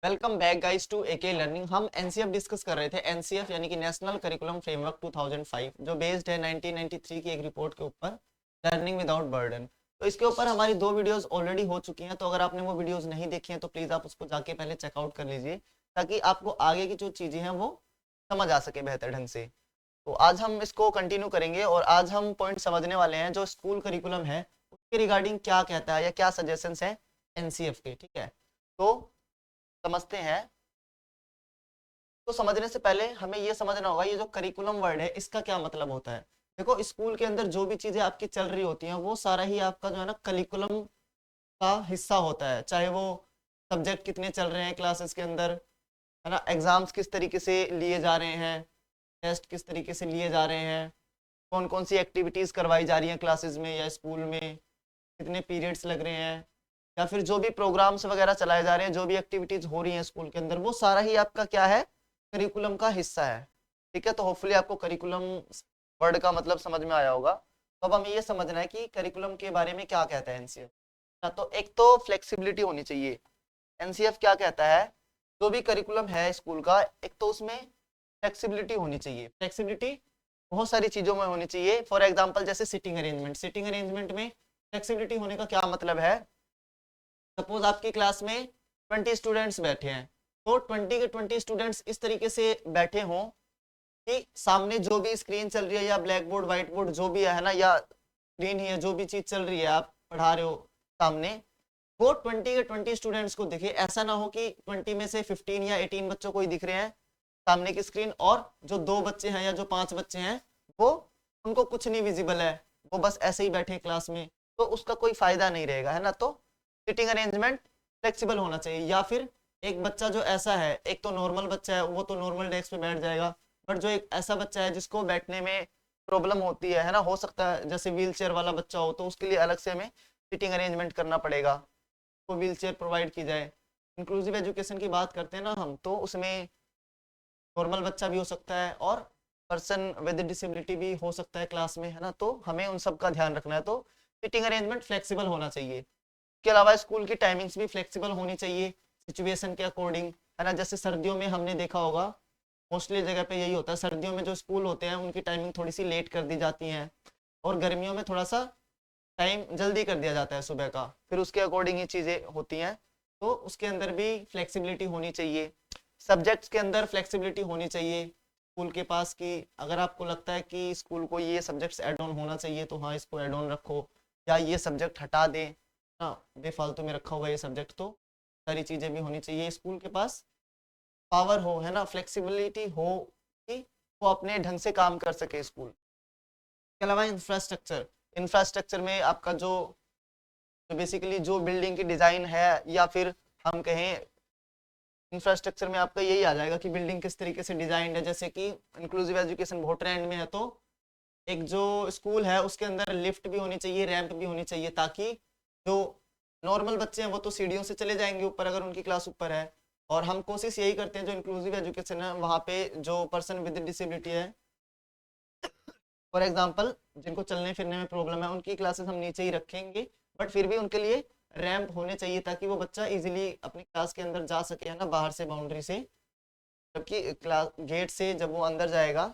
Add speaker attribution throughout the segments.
Speaker 1: Welcome back guys to AK learning. हम NCF discuss कर रहे थे। एनसीएफ यानी कि नेशनल करिकुलम फ्रेमवर्क 2005 जो बेस्ड है 1993 की एक रिपोर्ट के ऊपर, लर्निंग विदाउट बर्डन। तो इसके ऊपर हमारी 2 वीडियोस ऑलरेडी हो चुकी हैं, तो अगर आपने वो वीडियोस नहीं देखी हैं तो प्लीज़ आप उसको जाके पहले चेकआउट कर लीजिए, ताकि आपको आगे की जो चीज़ें हैं वो समझ आ सके बेहतर ढंग से। तो आज हम इसको कंटिन्यू करेंगे और आज हम पॉइंट समझने वाले हैं जो स्कूल करिकुलम है उसके रिगार्डिंग क्या कहता है या क्या सजेशंस है एनसीएफ के। ठीक है, तो समझते हैं। तो समझने से पहले हमें ये समझना होगा ये जो करिकुलम वर्ड है इसका क्या मतलब होता है। देखो, स्कूल के अंदर जो भी चीजें आपकी चल रही होती हैं वो सारा ही आपका जो है ना करिकुलम का हिस्सा होता है। चाहे वो सब्जेक्ट कितने चल रहे हैं क्लासेस के अंदर, है ना, एग्जाम्स किस तरीके से लिए जा रहे हैं, टेस्ट किस तरीके से लिए जा रहे हैं, कौन कौन सी एक्टिविटीज करवाई जा रही हैं क्लासेस में या स्कूल में, कितने पीरियड्स लग रहे हैं, या फिर जो भी प्रोग्राम्स वगैरह चलाए जा रहे हैं, जो भी एक्टिविटीज हो रही हैं स्कूल के अंदर, वो सारा ही आपका क्या है, करिकुलम का हिस्सा है। ठीक है, तो होपफुली आपको करिकुलम वर्ड का मतलब समझ में आया होगा। तो अब हमें ये समझना है कि करिकुलम के बारे में क्या कहता है एनसीएफ। तो एक तो फ्लेक्सिबिलिटी होनी चाहिए। एनसीएफ क्या कहता है, जो भी करिकुलम है स्कूल का, एक तो उसमें फ्लेक्सिबिलिटी होनी चाहिए। फ्लेक्सिबिलिटी बहुत सारी चीज़ों में होनी चाहिए। फॉर एग्जांपल जैसे सिटिंग अरेंजमेंट। सिटिंग अरेंजमेंट में फ्लेक्सिबिलिटी होने का क्या मतलब है। सपोज आपकी क्लास में 20 स्टूडेंट्स बैठे हैं, तो 20 के 20 स्टूडेंट्स इस तरीके से बैठे हों कि सामने जो भी स्क्रीन चल रही है या ब्लैक बोर्ड व्हाइट बोर्ड जो भी है ना, या स्क्रीन ही है, जो भी चीज़ चल रही है आप पढ़ा रहे हो सामने, वो 20 के 20 स्टूडेंट्स को दिखे। ऐसा ना हो कि 20 में से 15 या 18 बच्चों को ही दिख रहे हैं सामने की स्क्रीन, और जो 2 बच्चे हैं या जो 5 बच्चे हैं वो, उनको कुछ नहीं विजिबल है, वो बस ऐसे ही बैठे क्लास में, तो उसका कोई फायदा नहीं रहेगा, है ना। तो सिटिंग अरेंजमेंट फ्लेक्सिबल होना चाहिए। या फिर एक बच्चा जो ऐसा है, एक तो नॉर्मल बच्चा है वो तो नॉर्मल डेस्क पे बैठ जाएगा, बट जो एक ऐसा बच्चा है जिसको बैठने में प्रॉब्लम होती है ना, हो सकता है जैसे व्हील चेयर वाला बच्चा हो, तो उसके लिए अलग से हमें सिटिंग अरेंजमेंट करना पड़ेगा, तो व्हील चेयर प्रोवाइड की जाए। इंक्लूसिव एजुकेशन की बात करते हैं ना हम, तो उसमें नॉर्मल बच्चा भी हो सकता है और पर्सन विद डिसेबिलिटी भी हो सकता है क्लास में, है ना। तो हमें उन सब का ध्यान रखना है। तो सिटिंग अरेंजमेंट फ्लेक्सिबल होना चाहिए। इसके अलावा स्कूल की टाइमिंग्स भी फ्लेक्सिबल होनी चाहिए सिचुएशन के अकॉर्डिंग, है ना। जैसे सर्दियों में हमने देखा होगा, मोस्टली जगह पे यही होता है, सर्दियों में जो स्कूल होते हैं उनकी टाइमिंग थोड़ी सी लेट कर दी जाती है, और गर्मियों में थोड़ा सा टाइम जल्दी कर दिया जाता है सुबह का, फिर उसके अकॉर्डिंग ही चीज़ें होती हैं। तो उसके अंदर भी फ्लेक्सिबिलिटी होनी चाहिए। सब्जेक्ट्स के अंदर फ्लेक्सिबिलिटी होनी चाहिए स्कूल के पास, कि अगर आपको लगता है कि स्कूल को ये सब्जेक्ट्स ऐड ऑन होना चाहिए तो हाँ इसको ऐड ऑन रखो, या ये सब्जेक्ट हटा दें, हाँ बेफालतू में रखा हुआ ये सब्जेक्ट। तो सारी चीज़ें भी होनी चाहिए स्कूल के पास, पावर हो, है ना, फ्लेक्सिबिलिटी हो कि वो अपने ढंग से काम कर सके स्कूल। इसके अलावा इंफ्रास्ट्रक्चर। इंफ्रास्ट्रक्चर में आपका जो बेसिकली जो बिल्डिंग की डिज़ाइन है, या फिर हम कहें इंफ्रास्ट्रक्चर में आपका यही आ जाएगा कि बिल्डिंग किस तरीके से डिजाइन है। जैसे कि इंक्लूसिव एजुकेशन बहुत ट्रेंड में है, तो एक जो स्कूल है उसके अंदर लिफ्ट भी होनी चाहिए, रैंप भी होनी चाहिए, ताकि जो नॉर्मल बच्चे हैं वो तो सीढ़ियों से चले जाएंगे ऊपर अगर उनकी क्लास ऊपर है। और हम कोशिश यही करते हैं जो इंक्लूसिव एजुकेशन है वहाँ पे जो पर्सन विद डिसेबिलिटी है, फॉर एग्जाम्पल जिनको चलने फिरने में प्रॉब्लम है, उनकी क्लासेस हम नीचे ही रखेंगे, बट फिर भी उनके लिए रैंप होने चाहिए ताकि वो बच्चा इजीली अपनी क्लास के अंदर जा सके, है ना, बाहर से बाउंड्री से। जबकि क्लास गेट से जब वो अंदर जाएगा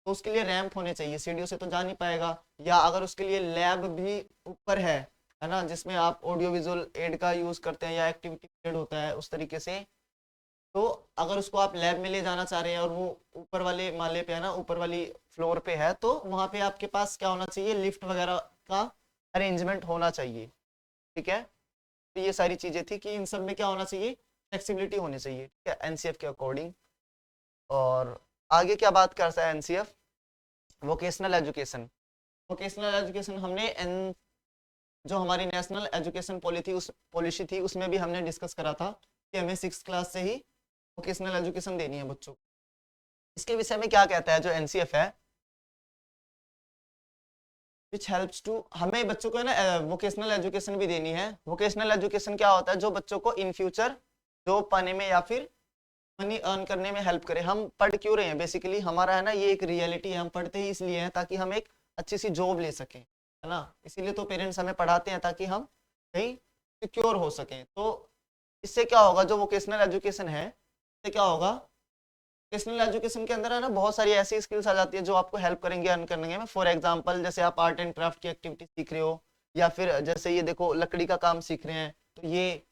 Speaker 1: तो उसके लिए रैंप होने चाहिए, सीढ़ियों से तो जा नहीं पाएगा। या अगर उसके लिए लैब भी ऊपर है ना, जिसमें आप ऑडियो विजुअल एड का यूज़ करते हैं या एक्टिविटी एड होता है उस तरीके से, तो अगर उसको आप लैब में ले जाना चाह रहे हैं और वो ऊपर वाले माले पे है ना, ऊपर वाली फ्लोर पे है, तो वहाँ पे आपके पास क्या होना चाहिए, लिफ्ट वगैरह का अरेंजमेंट होना चाहिए। ठीक है, तो ये सारी चीज़ें थी कि इन सब में क्या होना चाहिए, फ्लेक्सिबिलिटी होनी चाहिए, ठीक है, एनसीएफ के अकॉर्डिंग। और आगे क्या बात करता है NCF, vocational education. Vocational education हमने जो हमारी नेशनल एजुकेशन पॉलिसी थी उसमें भी हमने डिस्कस करा था कि हमें 6 क्लास से ही वोकेशनल एजुकेशन देनी है बच्चों को। इसके विषय में क्या कहता है जो एनसीएफ है, विच हेल्प्स टू, हमें बच्चों को है ना वोकेशनल एजुकेशन भी देनी है। वोकेशनल एजुकेशन क्या होता है, जो बच्चों को इन फ्यूचर जॉब पाने में या फिर मनी अर्न करने में हेल्प करे। हम पढ़ क्यों रहे हैं, बेसिकली हमारा है ना ये एक रियलिटी है, हम पढ़ते ही इसलिए हैं ताकि हम एक अच्छी सी जॉब ले सकें, है ना। इसीलिए तो पेरेंट्स हमें पढ़ाते हैं ताकि हम कहीं सिक्योर हो सकें। तो इससे क्या होगा, जो वोकेशनल एजुकेशन है इससे क्या होगा, वोकेशनल एजुकेशन के अंदर है ना बहुत सारी ऐसी स्किल्स आ जाती है जो आपको हेल्प करेंगे अर्न करने में। फॉर एग्जांपल जैसे आप आर्ट एंड क्राफ्ट की एक्टिविटी सीख रहे हो, या फिर जैसे ये देखो लकड़ी का काम सीख रहे हैं, तो ये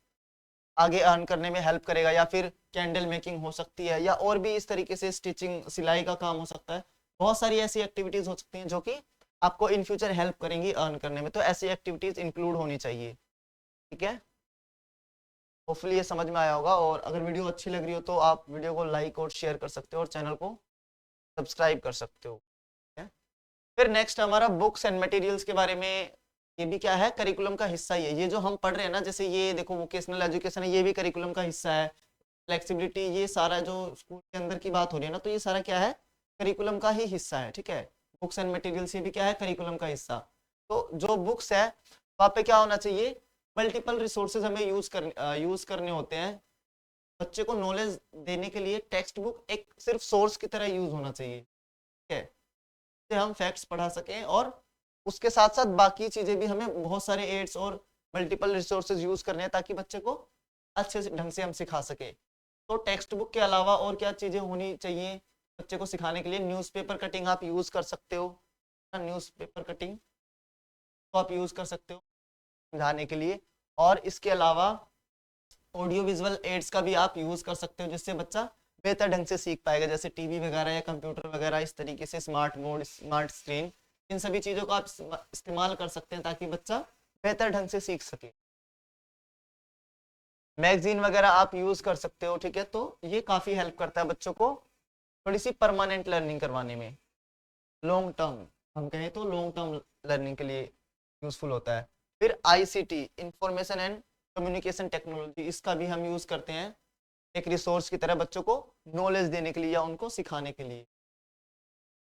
Speaker 1: आगे अर्न करने में हेल्प करेगा। या फिर कैंडल मेकिंग हो सकती है, या और भी इस तरीके से स्टिचिंग सिलाई का काम हो सकता है। बहुत सारी ऐसी एक्टिविटीज हो सकती हैं जो कि आपको इन फ्यूचर हेल्प करेंगी अर्न करने में, तो ऐसी एक्टिविटीज इंक्लूड होनी चाहिए। ठीक है, होपफुली ये समझ में आया होगा। और अगर वीडियो अच्छी लग रही हो तो आप वीडियो को लाइक और शेयर कर सकते हो और चैनल को सब्सक्राइब कर सकते हो। ठीक है? फिर नेक्स्ट हमारा बुक्स एंड मटेरियल्स के बारे में, ये भी क्या है, करिकुलम का हिस्सा ही है। ये जो हम पढ़ रहे हैं ना, जैसे ये देखो वोकेशनल एजुकेशन है, ये भी करिकुलम का हिस्सा है। फ्लेक्सिबिलिटी, ये सारा जो स्कूल के अंदर की बात हो रही है ना, तो ये सारा क्या है, करिकुलम का ही हिस्सा है। ठीक है, बुक्स एंड मटेरियल्स ये भी क्या है, करिकुलम का हिस्सा। तो जो बुक्स है वहाँ पे क्या होना चाहिए, मल्टीपल रिसोर्सेज हमें यूज करने होते हैं। बच्चे को नॉलेज देने के लिए टेक्स्ट बुक एक सिर्फ सोर्स की तरह यूज होना चाहिए। ठीक है, से हम फैक्ट्स पढ़ा सकें, और उसके साथ साथ बाकी चीजें भी हमें बहुत सारे एड्स और मल्टीपल रिसोर्सेज यूज करने हैं ताकि बच्चे को अच्छे से ढंग से हम सिखा सके। तो टेक्स्ट बुक के अलावा और क्या चीजें होनी चाहिए बच्चे को सिखाने के लिए, न्यूज़पेपर कटिंग आप यूज कर सकते हो। न्यूज़पेपर कटिंग तो आप यूज कर सकते हो समझाने के लिए। और इसके अलावा ऑडियो विजुअल एड्स का भी आप यूज कर सकते हो, जिससे बच्चा बेहतर ढंग से सीख पाएगा। जैसे टीवी वगैरह या कंप्यूटर वगैरह, इस तरीके से स्मार्ट बोर्ड, स्मार्ट स्क्रीन, इन सभी चीजों का आप इस्तेमाल कर सकते हैं ताकि बच्चा बेहतर ढंग से सीख सके। मैगजीन वगैरह आप यूज कर सकते हो। ठीक है, तो ये काफी हेल्प करता है बच्चों को थोड़ी सी परमानेंट लर्निंग करवाने में, लॉन्ग टर्म, हम कहें तो लॉन्ग टर्म लर्निंग के लिए यूजफुल होता है। फिर ICT, information and communication technology, इसका भी हम यूज करते हैं एक रिसोर्स की तरह बच्चों को नॉलेज देने के लिए या उनको सिखाने के लिए।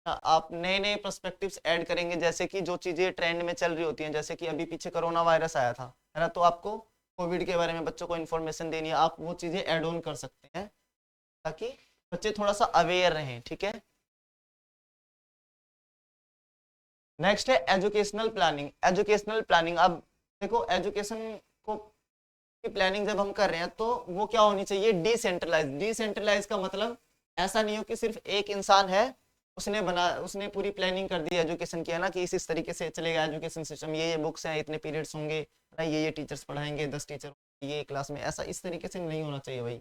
Speaker 1: आप नए नए पर्सपेक्टिव्स ऐड करेंगे, जैसे कि जो चीजें ट्रेंड में चल रही होती हैं, जैसे कि अभी पीछे कोरोना वायरस आया था, है ना, तो आपको कोविड के बारे में बच्चों को इन्फॉर्मेशन देनी है, आप वो चीजें ऐड ऑन कर सकते हैं ताकि बच्चे थोड़ा सा अवेयर रहें। ठीक है, नेक्स्ट है एजुकेशनल प्लानिंग। एजुकेशनल प्लानिंग, अब देखो एजुकेशन को की प्लानिंग जब हम कर रहे हैं तो वो क्या होनी चाहिए, डिसेंट्रलाइज। डिसेंट्रलाइज का मतलब ऐसा नहीं हो कि सिर्फ एक इंसान है, उसने पूरी प्लानिंग कर दी एजुकेशन की, है ना, कि इस तरीके से चलेगा एजुकेशन सिस्टम, ये बुक्स हैं, इतने पीरियड्स होंगे ना, ये टीचर्स पढ़ाएंगे, 10 टीचर ये क्लास में, ऐसा इस तरीके से नहीं होना चाहिए भाई।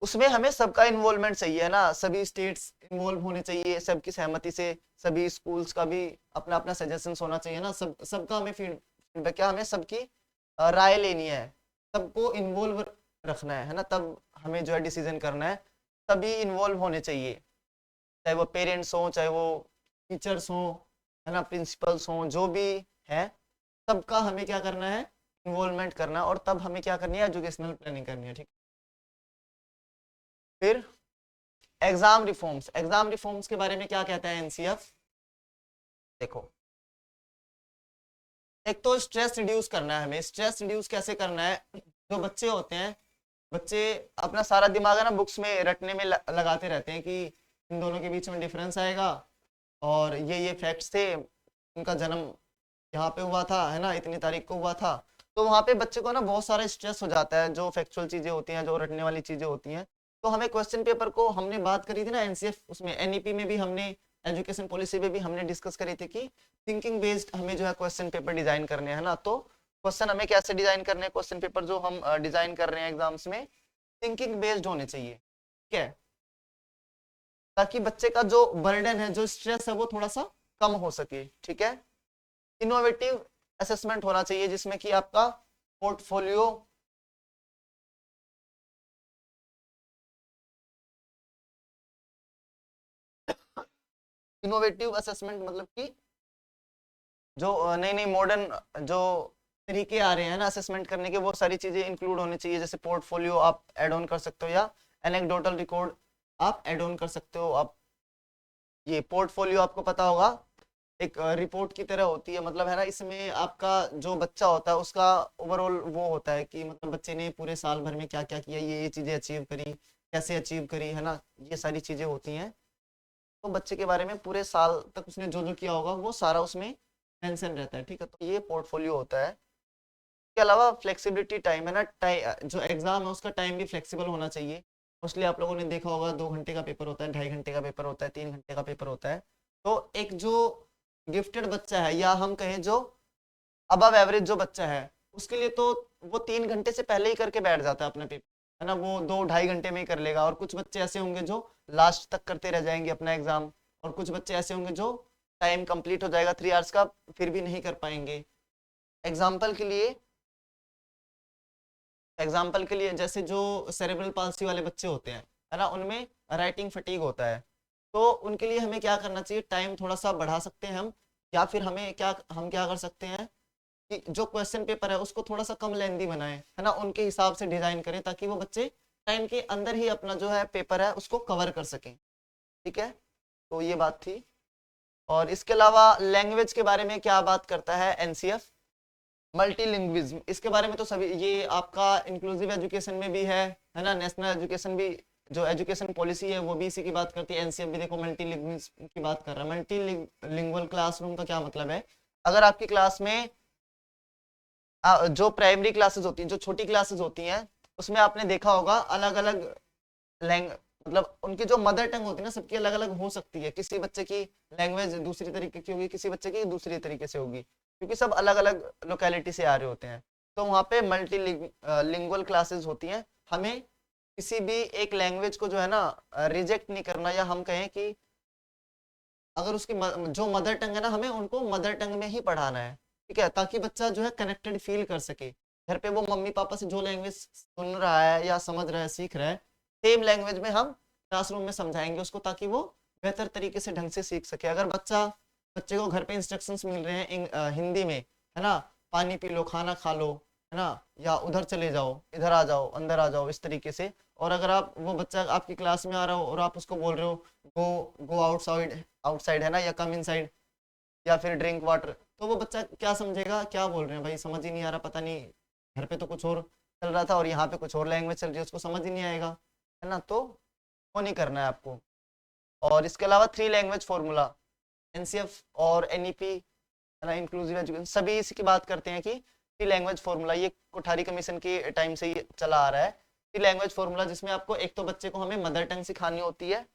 Speaker 1: उसमें हमें सबका इन्वॉल्वमेंट चाहिए, है ना, सभी स्टेट्स इन्वॉल्व होने चाहिए, सबकी सहमति से, सभी स्कूल्स का भी अपना अपना सजेशंस होना चाहिए ना, सबका हमें फीडबैक, क्या हमें सबकी राय लेनी है, सबको इन्वॉल्व रखना है ना, तब हमें जो है डिसीजन करना है। सभी इन्वॉल्व होने चाहिए, चाहे वो पेरेंट्स हों, चाहे वो टीचर्स हों, है ना, प्रिंसिपल्स हों, जो भी है, सबका हमें क्या करना है, इन्वॉल्वमेंट करना है, और तब हमें क्या करनी है, एजुकेशनल प्लानिंग करनी है। ठीक, फिर एग्जाम रिफॉर्म्स। एग्जाम रिफॉर्म्स के बारे में क्या कहता है एनसीएफ, देखो, एक तो स्ट्रेस रिड्यूस करना है हमें। स्ट्रेस रिड्यूस कैसे करना है, जो बच्चे होते हैं, बच्चे अपना सारा दिमाग है ना बुक्स में रटने में लगाते रहते हैं कि इन दोनों के बीच में डिफरेंस आएगा, और ये फैक्ट्स थे, उनका जन्म यहाँ पे हुआ था, है ना, इतनी तारीख को हुआ था। तो वहाँ पे बच्चे को ना बहुत सारा स्ट्रेस हो जाता है, जो फैक्चुअल चीजें होती हैं, जो रटने वाली चीजें होती हैं। तो हमें क्वेश्चन पेपर को, हमने बात करी थी ना एनसीएफ, उसमें एनईपी में भी हमने, एजुकेशन पॉलिसी में भी हमने डिस्कस करी थी कि थिंकिंग बेस्ड हमें जो है क्वेश्चन पेपर डिजाइन करने हैं ना। तो क्वेश्चन हमें कैसे डिजाइन करने हैं, क्वेश्चन पेपर जो हम डिजाइन कर रहे हैं एग्जाम्स में, थिंकिंग बेस्ड होने चाहिए। ठीक है, ताकि बच्चे का जो बर्डन है, जो स्ट्रेस है, वो थोड़ा सा कम हो सके। ठीक है, इनोवेटिव असेसमेंट होना चाहिए जिसमें कि आपका पोर्टफोलियो, इनोवेटिव असेसमेंट मतलब कि जो नई नई मॉडर्न जो तरीके आ रहे हैं ना असेसमेंट करने के, वो सारी चीजें इंक्लूड होनी चाहिए। जैसे पोर्टफोलियो आप ऐड ऑन कर सकते हो, या एनेक्डोटल रिकॉर्ड आप ऐड ऑन कर सकते हो। आप ये पोर्टफोलियो आपको पता होगा एक रिपोर्ट की तरह होती है, मतलब है ना, इसमें आपका जो बच्चा होता है उसका ओवरऑल वो होता है कि मतलब बच्चे ने पूरे साल भर में क्या क्या किया, ये चीजें अचीव करी, कैसे अचीव करी, है ना, ये सारी चीजें होती हैं। तो बच्चे के बारे में पूरे साल तक उसने जो जो किया होगा वो सारा उसमें मेंशन रहता है। ठीक है, तो ये पोर्टफोलियो होता है। इसके अलावा फ्लेक्सिबिलिटी टाइम है ना, जो एग्जाम है उसका टाइम भी फ्लेक्सिबल होना चाहिए। मोस्टली आप लोगों ने देखा होगा 2 घंटे का पेपर होता है, 2.5 घंटे का पेपर होता है, 3 घंटे का पेपर होता है। तो एक जो गिफ्टेड बच्चा है या हम कहें जो अबव एवरेज जो बच्चा है उसके लिए तो वो 3 घंटे से पहले ही करके बैठ जाता है अपना पेपर, है ना, वो 2-2.5 घंटे में ही कर लेगा। और कुछ बच्चे ऐसे होंगे जो लास्ट तक करते रह जाएंगे अपना एग्जाम, और कुछ बच्चे ऐसे होंगे जो टाइम कंप्लीट हो जाएगा 3 आवर्स का फिर भी नहीं कर पाएंगे। एग्जाम्पल के लिए जैसे जो सेरेब्रल पाल्सी वाले बच्चे होते हैं, है ना, उनमें राइटिंग फटीग होता है। तो उनके लिए हमें क्या करना चाहिए, टाइम थोड़ा सा बढ़ा सकते हैं हम, या फिर हम क्या कर सकते हैं कि जो क्वेश्चन पेपर है उसको थोड़ा सा कम लेंदी बनाएं, है ना, उनके हिसाब से डिजाइन करें ताकि वो बच्चे टाइम के अंदर ही अपना जो है पेपर है उसको कवर कर सकें। ठीक है, तो ये बात थी। और इसके अलावा लैंग्वेज के बारे में क्या बात करता है एनसीएफ, मल्टीलिंग्विज्म, इसके बारे में तो सभी, ये आपका इंक्लूसिव एजुकेशन में भी है ना, नेशनल एजुकेशन भी, जो एजुकेशन पॉलिसी है वो भी इसी की बात करती है। एनसीएफ भी देखो मल्टीलिंग्विज्म की बात कर रहा है। मल्टीलिंगुअल क्लासरूम का क्या मतलब है, अगर आपकी क्लास में जो प्राइमरी क्लासेस होती हैं, जो छोटी क्लासेस होती हैं, उसमें आपने देखा होगा अलग अलग लैंग मतलब उनकी जो मदर टंग होती है ना, सबकी अलग अलग हो सकती है। किसी बच्चे की लैंग्वेज दूसरी तरीके की होगी, किसी बच्चे की दूसरी तरीके से होगी, क्योंकि सब अलग अलग लोकेलिटी से आ रहे होते हैं। तो वहाँ पे मल्टी लिंगुअल क्लासेस होती हैं। हमें किसी भी एक लैंग्वेज को जो है ना रिजेक्ट नहीं करना, या हम कहें कि अगर उसकी जो मदर टंग है ना, हमें उनको मदर टंग में ही पढ़ाना है। ठीक है, ताकि बच्चा जो है कनेक्टेड फील कर सके। घर पे वो मम्मी पापा से जो लैंग्वेज सुन रहा है या समझ रहा है, सीख रहा है, सेम लैंग्वेज में हम क्लासरूम में समझाएंगे उसको, ताकि वो बेहतर तरीके से ढंग से सीख सके। अगर बच्चे को घर पे इंस्ट्रक्शंस मिल रहे हैं हिंदी में, है ना, पानी पी लो, खाना खा लो, है ना, या उधर चले जाओ, इधर आ जाओ, अंदर आ जाओ, इस तरीके से, और अगर वो बच्चा आपकी क्लास में आ रहा हो और आप उसको बोल रहे हो गो गो आउटसाइड, आउटसाइड है ना, या कम इनसाइड, या फिर ड्रिंक वाटर, तो वो बच्चा क्या समझेगा, क्या बोल रहे हैं भाई, समझ ही नहीं आ रहा, पता नहीं घर पे तो कुछ और चल रहा था और यहाँ पे कुछ और लैंग्वेज चल रही है, उसको समझ ही नहीं आएगा, है ना। तो वो नहीं करना है आपको। और इसके अलावा 3 लैंग्वेज फॉर्मूला, एनसीएफ और एनईपी, है ना, इंक्लूसिव एजुकेशन, सभी इसी की बात करते हैं कि 3 लैंग्वेज फॉर्मूला, ये कोठारी कमीशन के टाइम से ही चला आ रहा है। 3 लैंग्वेज फॉर्मूला, जिसमें आपको एक तो बच्चे को हमें मदर टंग सिखानी होती है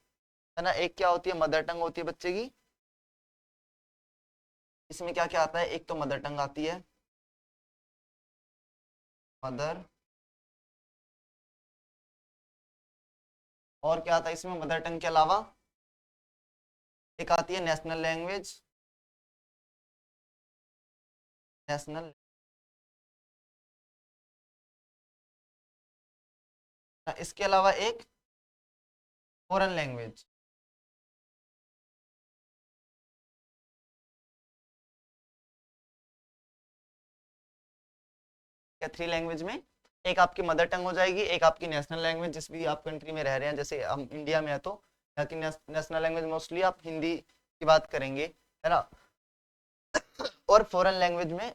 Speaker 1: ना, एक क्या होती है, मदर टंग होती है बच्चे की। इसमें क्या क्या आता है, एक तो मदर टंग आती है, मदर, और क्या आता है इसमें मदर टंग के अलावा, एक आती है नेशनल लैंग्वेज, नेशनल, इसके अलावा एक फॉरेन लैंग्वेज। 3 लैंग्वेज में एक आपकी मदर टंग हो जाएगी, एक आपकी नेशनल लैंग्वेज जिस भी आप कंट्री में रह रहे हैं, जैसे हम इंडिया में है तो यहाँ की नेशनल लैंग्वेज मोस्टली आप हिंदी की बात करेंगे, है ना, और फॉरेन लैंग्वेज में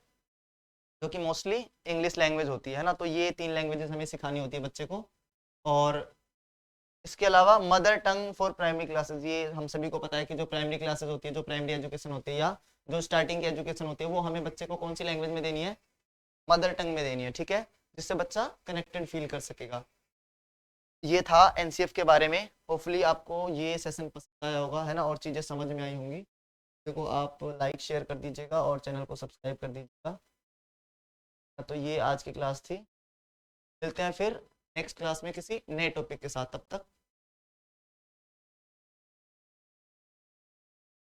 Speaker 1: जो कि मोस्टली इंग्लिश लैंग्वेज होती है ना। तो ये 3 लैंग्वेजेस हमें सिखानी होती है बच्चे को। और इसके अलावा mother tongue for primary classes, ये हम सभी को पता है कि जो प्राइमरी क्लासेस होती है, जो प्राइमरी एजुकेशन होती है या जो स्टार्टिंग की एजुकेशन होती है, वो हमें बच्चे को कौन सी लैंग्वेज में देनी है, मदर टंग में देनी है। ठीक है, जिससे बच्चा कनेक्टेड फील कर सकेगा। ये था एनसीएफ के बारे में। होपफुली आपको ये सेशन पसंद आया होगा, है ना, और चीज़ें समझ में आई होंगी। देखो आप लाइक शेयर कर दीजिएगा और चैनल को सब्सक्राइब कर दीजिएगा। तो ये आज की क्लास थी, मिलते हैं फिर नेक्स्ट क्लास में किसी नए टॉपिक के साथ, तब तक